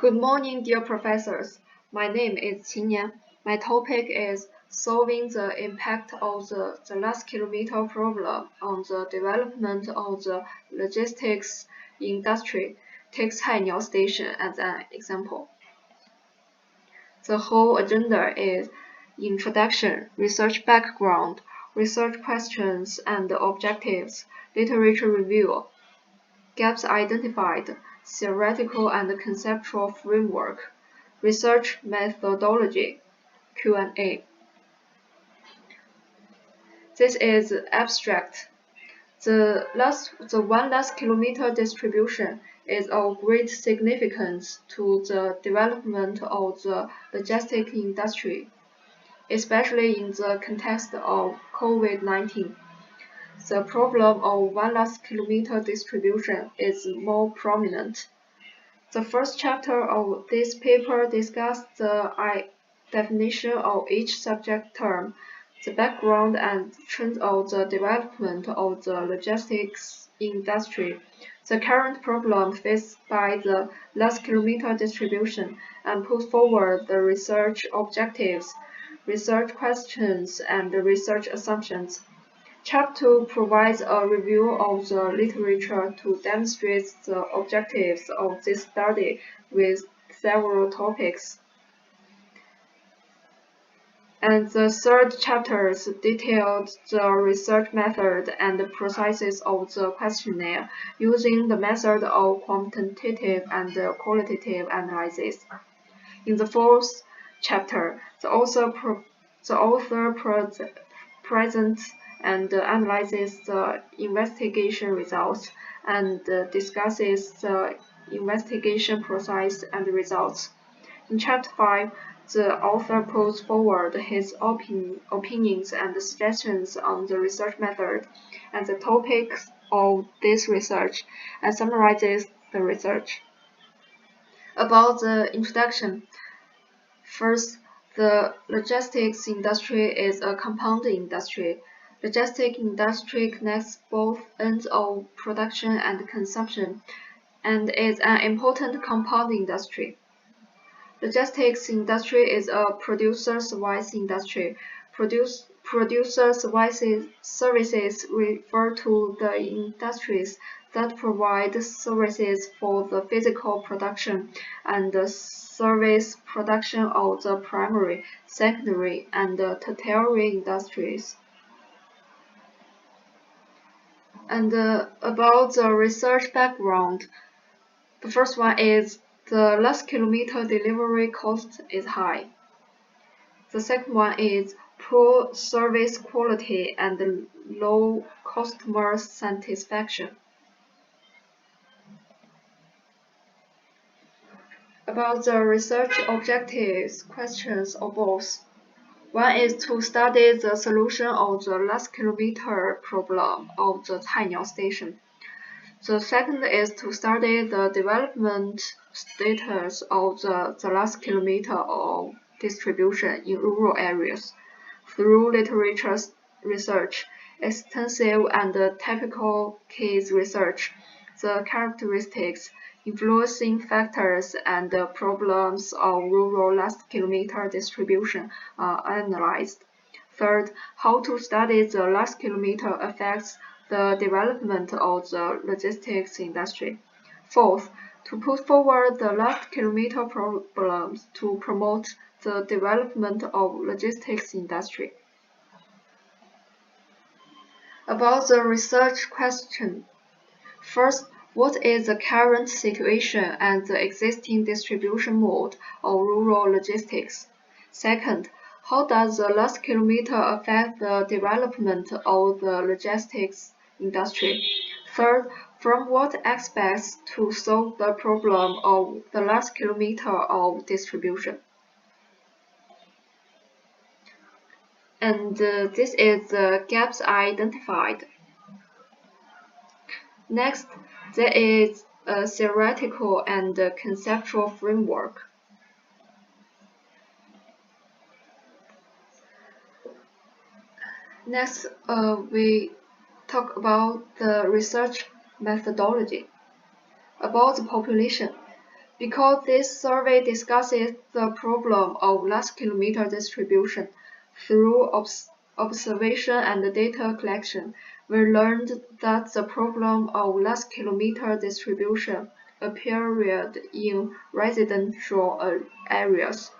Good morning, dear professors. My name is Qinyan. My topic is solving the impact of the last kilometer problem on the development of the logistics industry. Take Qinyan Station as an example. The whole agenda is introduction, research background, research questions and objectives, literature review, gaps identified, theoretical and conceptual framework, research methodology, Q&A. This is abstract. The one last kilometer distribution is of great significance to the development of the logistics industry, especially in the context of COVID-19. The problem of one last kilometer distribution is more prominent. The first chapter of this paper discusses the definition of each subject term, the background and trends of the development of the logistics industry, the current problem faced by the last kilometer distribution, and put forward the research objectives, research questions, and research assumptions. Chapter 2 provides a review of the literature to demonstrate the objectives of this study with several topics. And the third chapter detailed the research method and the processes of the questionnaire using the method of quantitative and qualitative analysis. In the fourth chapter, the author presents and analyzes the investigation results and discusses the investigation process and results. In Chapter 5, the author puts forward his opinions and suggestions on the research method and the topics of this research and summarizes the research. About the introduction, first, the logistics industry is a compound industry. Logistics industry connects both ends of production and consumption and is an important compound industry. Logistics industry is a producer-service industry. Producer-services refer to the industries that provide services for the physical production and the service production of the primary, secondary, and tertiary industries. And about the research background, the first one is the last kilometer delivery cost is high. The second one is poor service quality and low customer satisfaction. About the research objectives, questions or both. One is to study the solution of the last kilometer problem of the Qinyan Station. The second is to study the development status of the last kilometer of distribution in rural areas through literature research, extensive and typical case research, the characteristics, influencing factors, and problems of rural last kilometer distribution are analyzed. Third, how to study the last kilometer affects the development of the logistics industry. Fourth, to put forward the last kilometer problems to promote the development of logistics industry. About the research question. First, what is the current situation and the existing distribution mode of rural logistics? Second, how does the last kilometer affect the development of the logistics industry? Third, from what aspects to solve the problem of the last kilometer of distribution? And this is the gaps identified. Next, there is a theoretical and conceptual framework. Next, we talk about the research methodology. About the population. Because this survey discusses the problem of last kilometer distribution through observation and data collection, we learned that the problem of last kilometer distribution appeared in residential areas,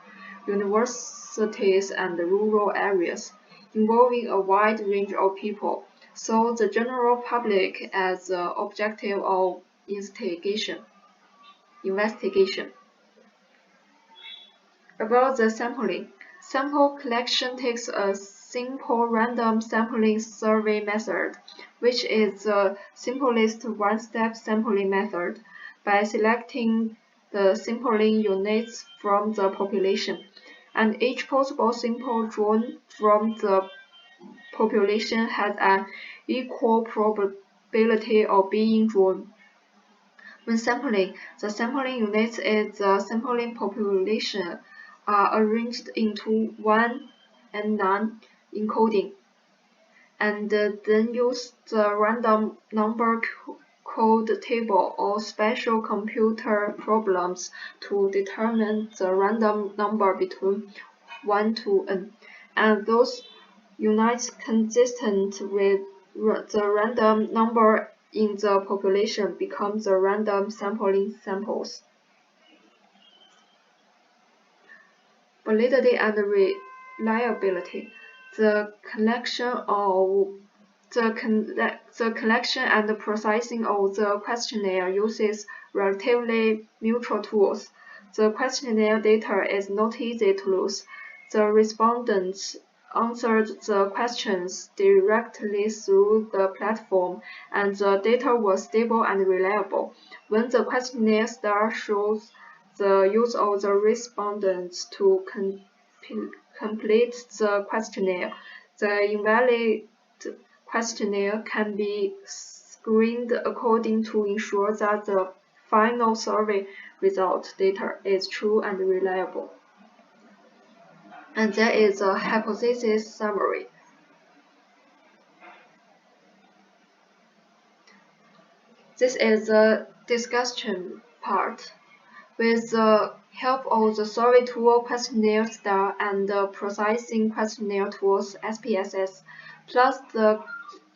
universities, and rural areas, involving a wide range of people, so the general public as the objective of investigation. About the sampling. Sample collection takes a simple random sampling survey method, which is the simplest one-step sampling method, by selecting the sampling units from the population, and each possible sample drawn from the population has an equal probability of being drawn. When sampling, the sampling units in the sampling population are arranged into 1 and none encoding, and then use the random number code table or special computer programs to determine the random number between 1 to n, and those units consistent with the random number in the population become the random sampling samples. Validity and reliability. The collection and processing of the questionnaire uses relatively neutral tools. The questionnaire data is not easy to lose. The respondents answered the questions directly through the platform, and the data was stable and reliable. When the questionnaire star shows the use of the respondents to complete the questionnaire, the invalid questionnaire can be screened according to ensure that the final survey result data is true and reliable. And there is a hypothesis summary. This is the discussion part. With the help of the survey tool questionnaire star and the processing questionnaire tools SPSS, plus the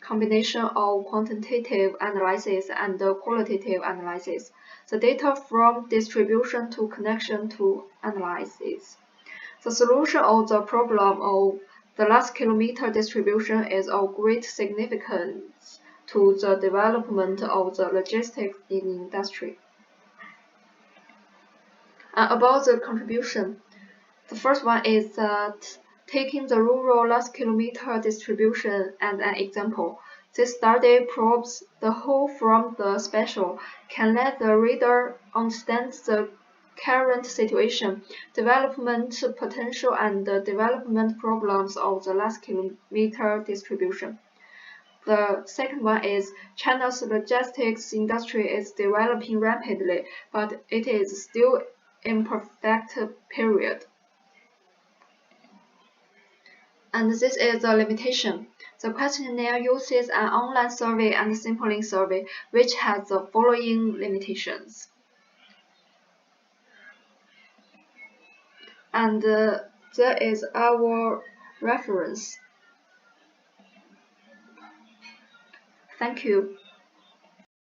combination of quantitative analysis and qualitative analysis, the data from distribution to connection to analysis. The solution of the problem of the last kilometer distribution is of great significance to the development of the logistics industry. About the contribution, the first one is that taking the rural last kilometer distribution as an example, this study probes the whole from the special, can let the reader understand the current situation, development potential, and the development problems of the last kilometer distribution. The second one is China's logistics industry is developing rapidly, but it is still imperfect period. And this is a limitation. The questionnaire uses an online survey and sampling survey, which has the following limitations. And there is our reference. Thank you.